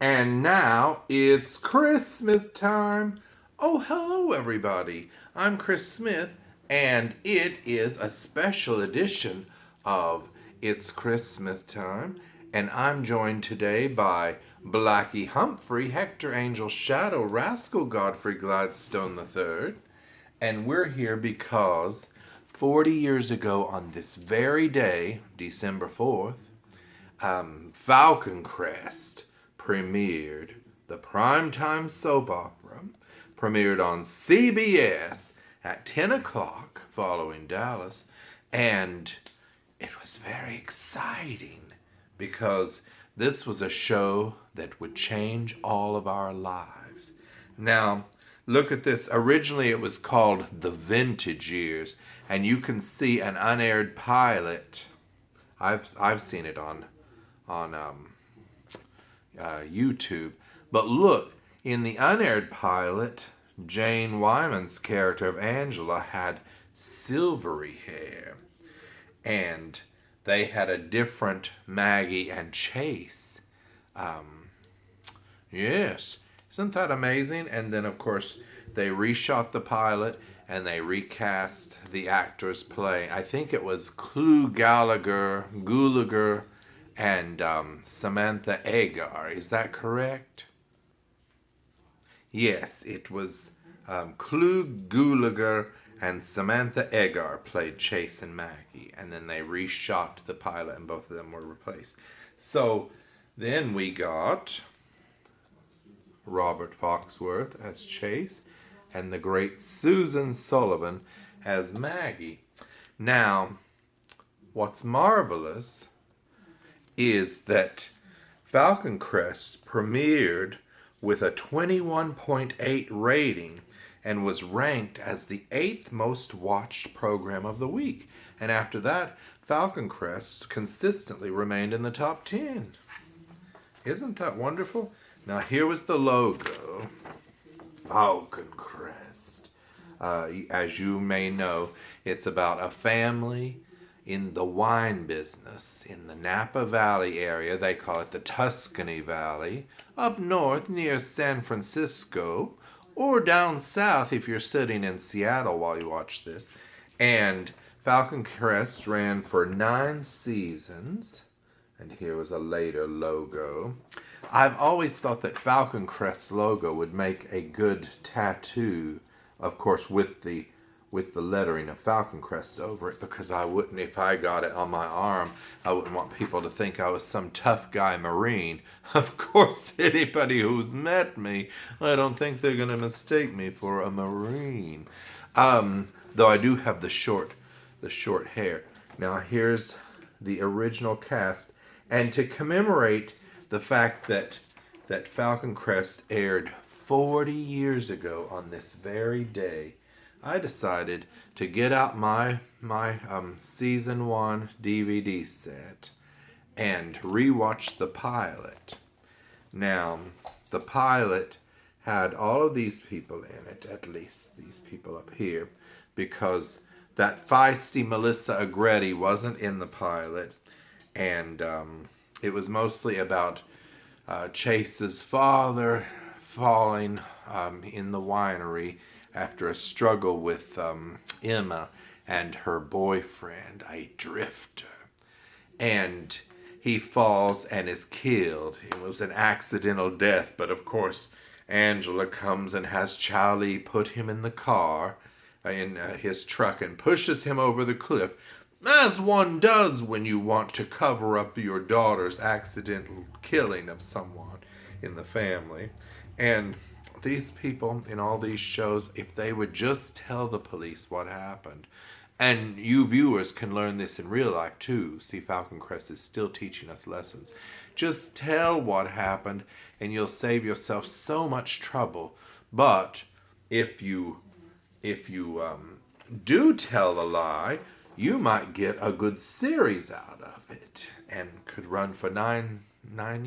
And now it's Christmas time. Oh, hello, everybody. I'm Chris Smith, and it is a special edition of It's Christmas Time. And I'm joined today by Blackie Humphrey, Hector Angel Shadow, Rascal Godfrey Gladstone III. And we're here because 40 years ago on this very day, December 4th, Falcon Crest premiered. The primetime soap opera premiered on CBS at 10 o'clock following Dallas. And it was very exciting because this was a show that would change all of our lives. Now, look at this. Originally, it was called The Vintage Years, and you can see an unaired pilot. I've seen it on YouTube. But look, in the unaired pilot, Jane Wyman's character of Angela had silvery hair, and they had a different Maggie and Chase. Yes, isn't that amazing? And then, of course, they reshot the pilot and they recast the actors playing. I think it was Clu Gulager, and Samantha Agar. Is that correct? Yes, it was Clu Gulager and Samantha Agar played Chase and Maggie, and then they reshot the pilot and both of them were replaced. So then we got Robert Foxworth as Chase and the great Susan Sullivan as Maggie. Now, what's marvelous is that Falcon Crest premiered with a 21.8 rating and was ranked as the 8th most watched program of the week. And after that, Falcon Crest consistently remained in the top 10. Isn't that wonderful? Now here was the logo. Falcon Crest. As you may know, it's about a family in the wine business in the Napa Valley area. They call it the Tuscany Valley. Up north near San Francisco, or down south if you're sitting in Seattle while you watch this. And Falcon Crest ran for 9 seasons. And here was a later logo. I've always thought that Falcon Crest's logo would make a good tattoo, of course, with the lettering of Falcon Crest over it, because I wouldn't, if I got it on my arm, I wouldn't want people to think I was some tough guy Marine. Of course, anybody who's met me, I don't think they're going to mistake me for a Marine. Though I do have the short hair. Now here's the original cast, and to commemorate the fact that Falcon Crest aired 40 years ago on this very day, I decided to get out my season 1 DVD set and rewatch the pilot. Now, the pilot had all of these people in it, at least these people up here, because that feisty Melissa Agretti wasn't in the pilot, and it was mostly about Chase's father falling in the winery after a struggle with Emma and her boyfriend, a drifter. And he falls and is killed. It was an accidental death, but of course Angela comes and has Charlie put him in the car, in his truck, and pushes him over the cliff, as one does when you want to cover up your daughter's accidental killing of someone in the family. And these people in all these shows, if they would just tell the police what happened, and you viewers can learn this in real life too. See, Falcon Crest is still teaching us lessons. Just tell what happened and you'll save yourself so much trouble. But if you do tell a lie, you might get a good series out of it and could run for nine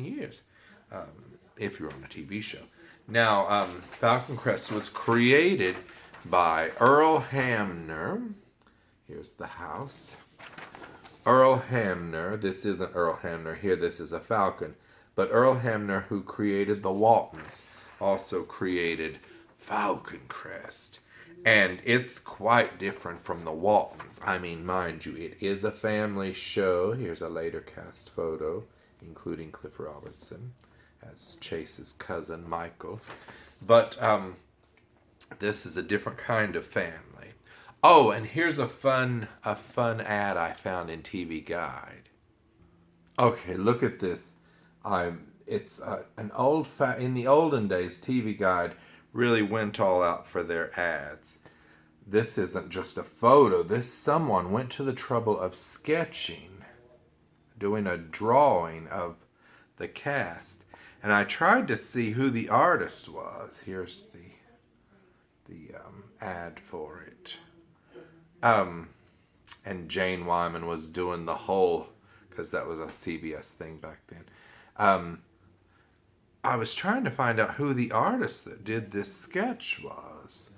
years if you're on a TV show. Now, Falcon Crest was created by Earl Hamner. Here's the house. Earl Hamner. This isn't Earl Hamner here. This is a falcon. But Earl Hamner, who created the Waltons, also created Falcon Crest. And it's quite different from the Waltons. I mean, mind you, it is a family show. Here's a later cast photo, including Cliff Robertson as Chase's cousin, Michael. But this is a different kind of family. Oh, and here's a fun ad I found in TV Guide. Okay, look at this. It's an in the olden days, TV Guide really went all out for their ads. This isn't just a photo. Someone went to the trouble of sketching, doing a drawing of the cast. And I tried to see who the artist was. Here's the ad for it. And Jane Wyman was doing the whole, because that was a CBS thing back then. I was trying to find out who the artist that did this sketch was,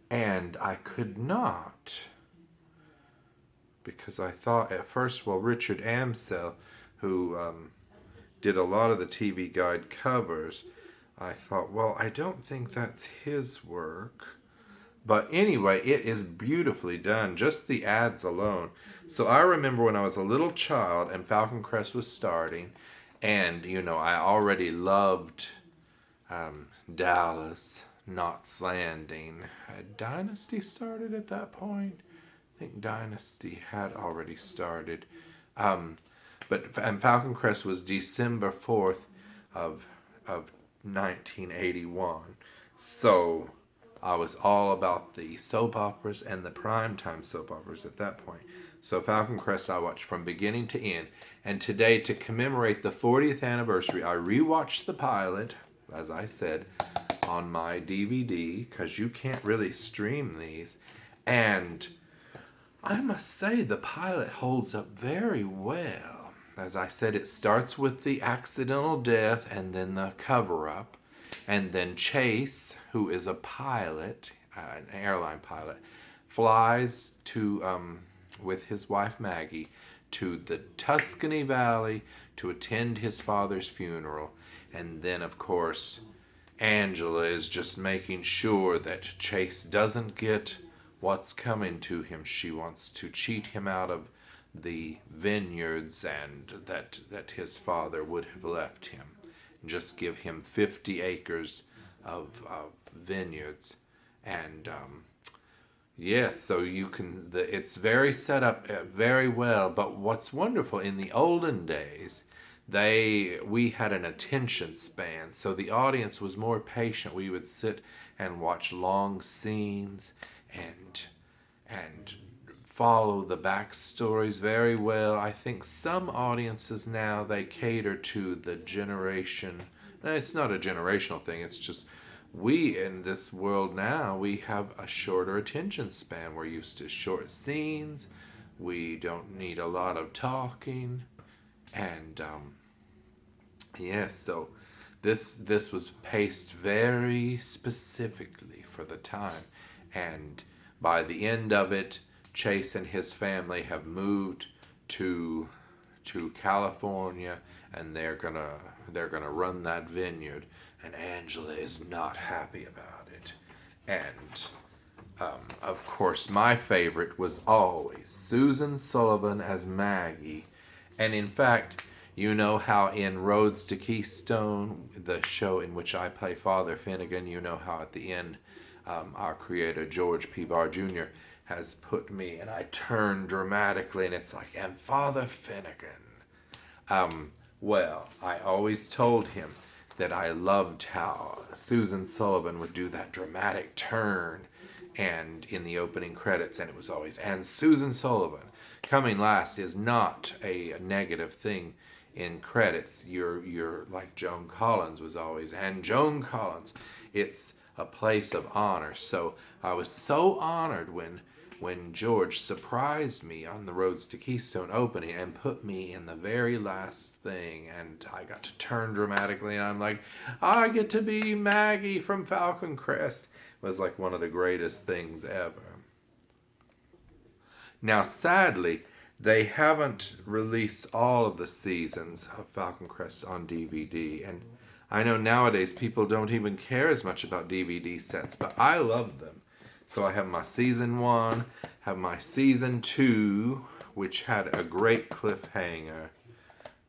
and I could not, because I thought at first, well, Richard Amsel, who did a lot of the TV Guide covers, I thought, well, I don't think that's his work. But anyway, it is beautifully done, just the ads alone. So I remember when I was a little child and Falcon Crest was starting, and, I already loved Dallas, Knots Landing. Had Dynasty started at that point? I think Dynasty had already started. But Falcon Crest was December 4th of 1981. So I was all about the soap operas and the primetime soap operas at that point. So Falcon Crest I watched from beginning to end. And today, to commemorate the 40th anniversary, I rewatched the pilot, as I said, on my DVD, because you can't really stream these. And I must say the pilot holds up very well. As I said, it starts with the accidental death and then the cover-up. And then Chase, who is a pilot, an airline pilot, flies to, with his wife Maggie, to the Tuscany Valley to attend his father's funeral. And then, of course, Angela is just making sure that Chase doesn't get what's coming to him. She wants to cheat him out of the vineyards and that his father would have left him. Just give him 50 acres of vineyards. And yes, so it's very set up very well. But what's wonderful, in the olden days, we had an attention span, so the audience was more patient. We would sit and watch long scenes and follow the backstories very well. I think some audiences now, they cater to the generation. It's not a generational thing. It's just we in this world now, we have a shorter attention span. We're used to short scenes. We don't need a lot of talking. And yes, so this was paced very specifically for the time. And by the end of it, Chase and his family have moved to California, and they're gonna run that vineyard. And Angela is not happy about it. And of course, my favorite was always Susan Sullivan as Maggie. And in fact, you know how in Roads to Keystone, the show in which I play Father Finnegan, you know how at the end, our creator George P. Barr Jr. has put me, and I turn dramatically, and it's like, and Father Finnegan. Well, I always told him that I loved how Susan Sullivan would do that dramatic turn, and in the opening credits, and it was always, and Susan Sullivan. Coming last is not a negative thing in credits. You're like Joan Collins was always, and Joan Collins. It's a place of honor. So I was so honored when George surprised me on the Roads to Keystone opening and put me in the very last thing, and I got to turn dramatically, and I'm like, I get to be Maggie from Falcon Crest. It was like one of the greatest things ever. Now, sadly, They haven't released all of the seasons of Falcon Crest on DVD, and I know nowadays people don't even care as much about DVD sets, but I love them. So I have my season 1, have my season 2, which had a great cliffhanger.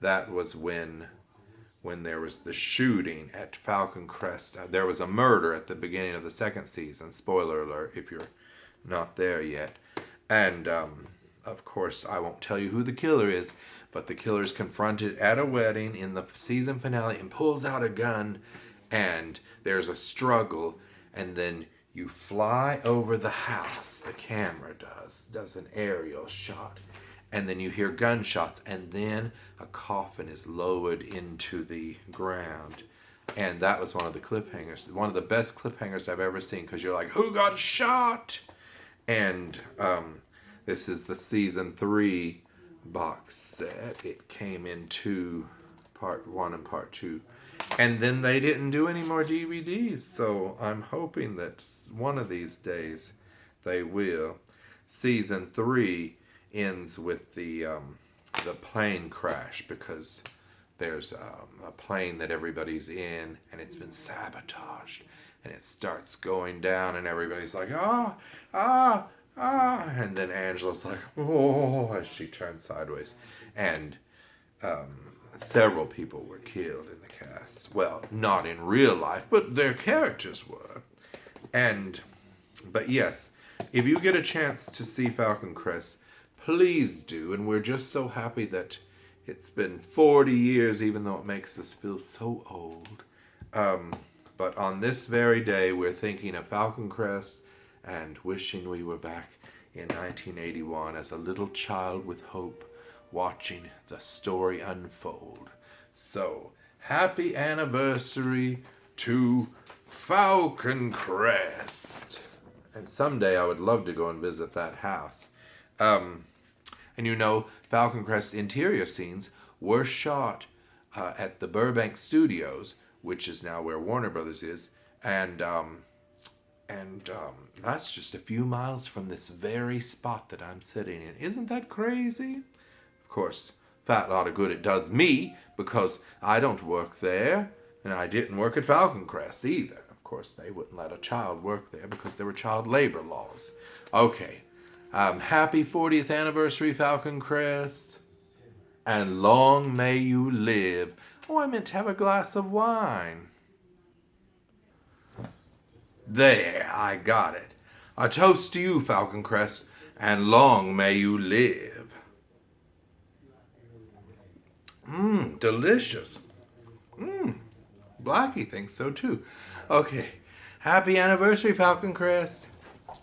That was when there was the shooting at Falcon Crest. There was a murder at the beginning of the second season. Spoiler alert if you're not there yet. And of course, I won't tell you who the killer is, but the killer is confronted at a wedding in the season finale and pulls out a gun, and there's a struggle, and then you fly over the house. The camera does an aerial shot, and then you hear gunshots, and then a coffin is lowered into the ground. And that was one of the cliffhangers, one of the best cliffhangers I've ever seen, because you're like, who got shot? And this is the season 3 box set. It came in part 1 and part 2. And then they didn't do any more DVDs, so I'm hoping that one of these days they will. Season 3 ends with the plane crash, because there's a plane that everybody's in and it's been sabotaged, and it starts going down and everybody's like, ah, and then Angela's like, oh, as she turns sideways. And several people were killed in the cast. Well, not in real life, but their characters were. But yes, if you get a chance to see Falcon Crest, please do. And we're just so happy that it's been 40 years, even though it makes us feel so old. But on this very day, we're thinking of Falcon Crest and wishing we were back in 1981 as a little child with hope, watching the story unfold. So, happy anniversary to Falcon Crest. And someday I would love to go and visit that house. And you know, Falcon Crest interior scenes were shot at the Burbank Studios, which is now where Warner Brothers is. And that's just a few miles from this very spot that I'm sitting in. Isn't that crazy? Of course, fat lot of good it does me, because I don't work there, and I didn't work at Falcon Crest either. Of course, they wouldn't let a child work there because there were child labor laws. Okay, happy 40th anniversary, Falcon Crest, and long may you live. Oh, I meant to have a glass of wine. There, I got it. A toast to you, Falcon Crest, and long may you live. Delicious. Blackie thinks so too. Okay, happy anniversary, Falcon Crest.